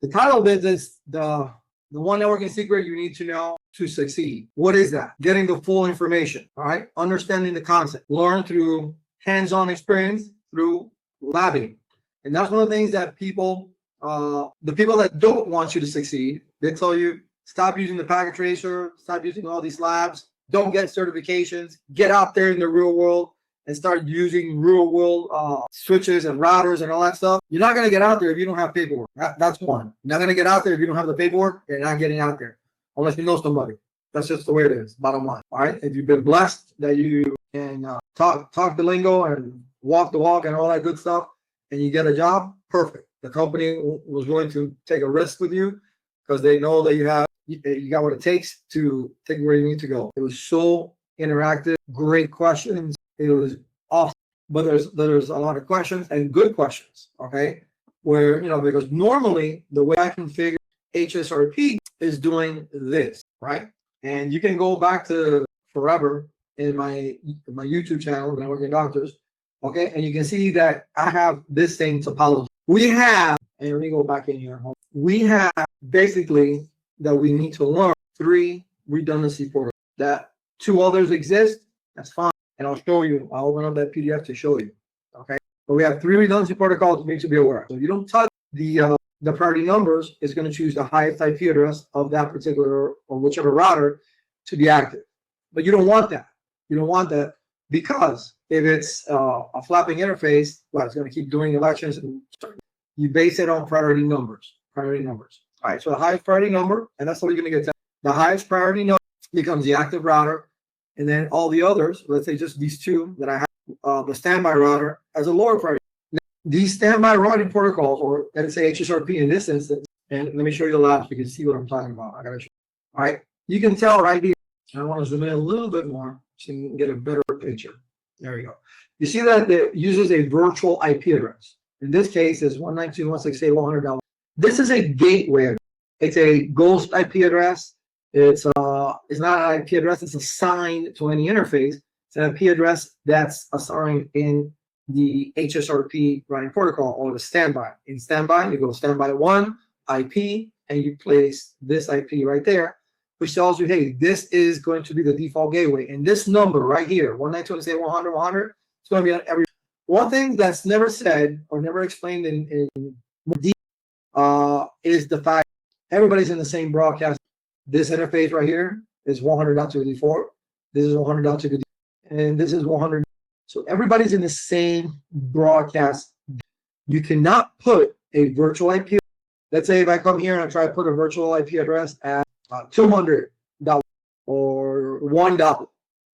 The title of it is the one networking secret you need to know to succeed. What is that? Getting the full information, all right? Understanding the concept. Learn through hands-on experience, through labbing. And that's one of the things that people, the people that don't want you to succeed, they tell you, stop using the packet tracer, stop using all these labs, don't get certifications, get out there in the real world and start using real world switches and routers and all that stuff. You're not going to get out there if you don't have paperwork. That's one. You're not going to get out there if you don't have the paperwork. You're not getting out there unless you know somebody. That's just the way it is, bottom line. All right. If you've been blessed that you can talk the lingo and walk the walk and all that good stuff, and you get a job, perfect. The company was willing to take a risk with you because they know that you got what it takes to take where you need to go. It was so interactive, great questions. It was awesome, but there's a lot of questions and good questions, okay? Where, because normally the way I configure HSRP is doing this, right? And you can go back to forever in my YouTube channel, Networking Doctors, okay? And you can see that I have this same topology. We have, and let me go back in here. We have basically that we need to learn 3 redundancy protocols. That 2 others exist, that's fine. And I'll show you, I'll open up that PDF to show you, okay? But we have 3 redundancy protocols you need to be aware of. So if you don't touch the priority numbers, it's going to choose the highest IP address of that particular or whichever router to be active. But you don't want that. You don't want that because if it's a flapping interface, well, it's going to keep doing elections. And you base it on priority numbers. Priority numbers. All right, so the highest priority number, and that's what you're going to get. The highest priority number becomes the active router. And then all the others, let's say just these 2 that I have, the standby router as a lower priority. Now, these standby routing protocols, or let's say HSRP in this instance, and let me show you the labs so you can see what I'm talking about. I got to show you. All right, you can tell right here. I want to zoom in a little bit more so you can get a better picture. There we go. You see that it uses a virtual IP address. In this case, it's 192.168.100. This is a gateway. It's a ghost IP address. It's not an IP address. It's assigned to any interface. It's an IP address that's assigned in the HSRP routing protocol or the standby. In standby, you go standby 1 IP, and you place this IP right there, which tells you, hey, this is going to be the default gateway. And this number right here, 192.168.100, it's going to be on every. One thing that's never said or never explained in more detail is the fact everybody's in the same broadcast. This interface right here is 100.254. This is 100.254. And this is 100. So everybody's in the same broadcast. You cannot put a virtual IP. Let's say if I come here and I try to put a virtual IP address at $200 or $1.250.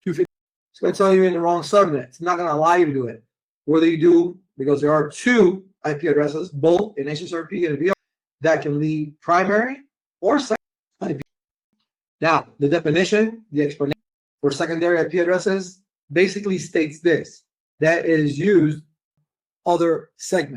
It's going to tell you in the wrong subnet. It's not going to allow you to do it. Whether you do, because there are 2 IP addresses, both in HSRP and VR, that can lead primary or secondary IP. Now, the definition, the explanation for secondary IP addresses basically states this, that it is used other segments.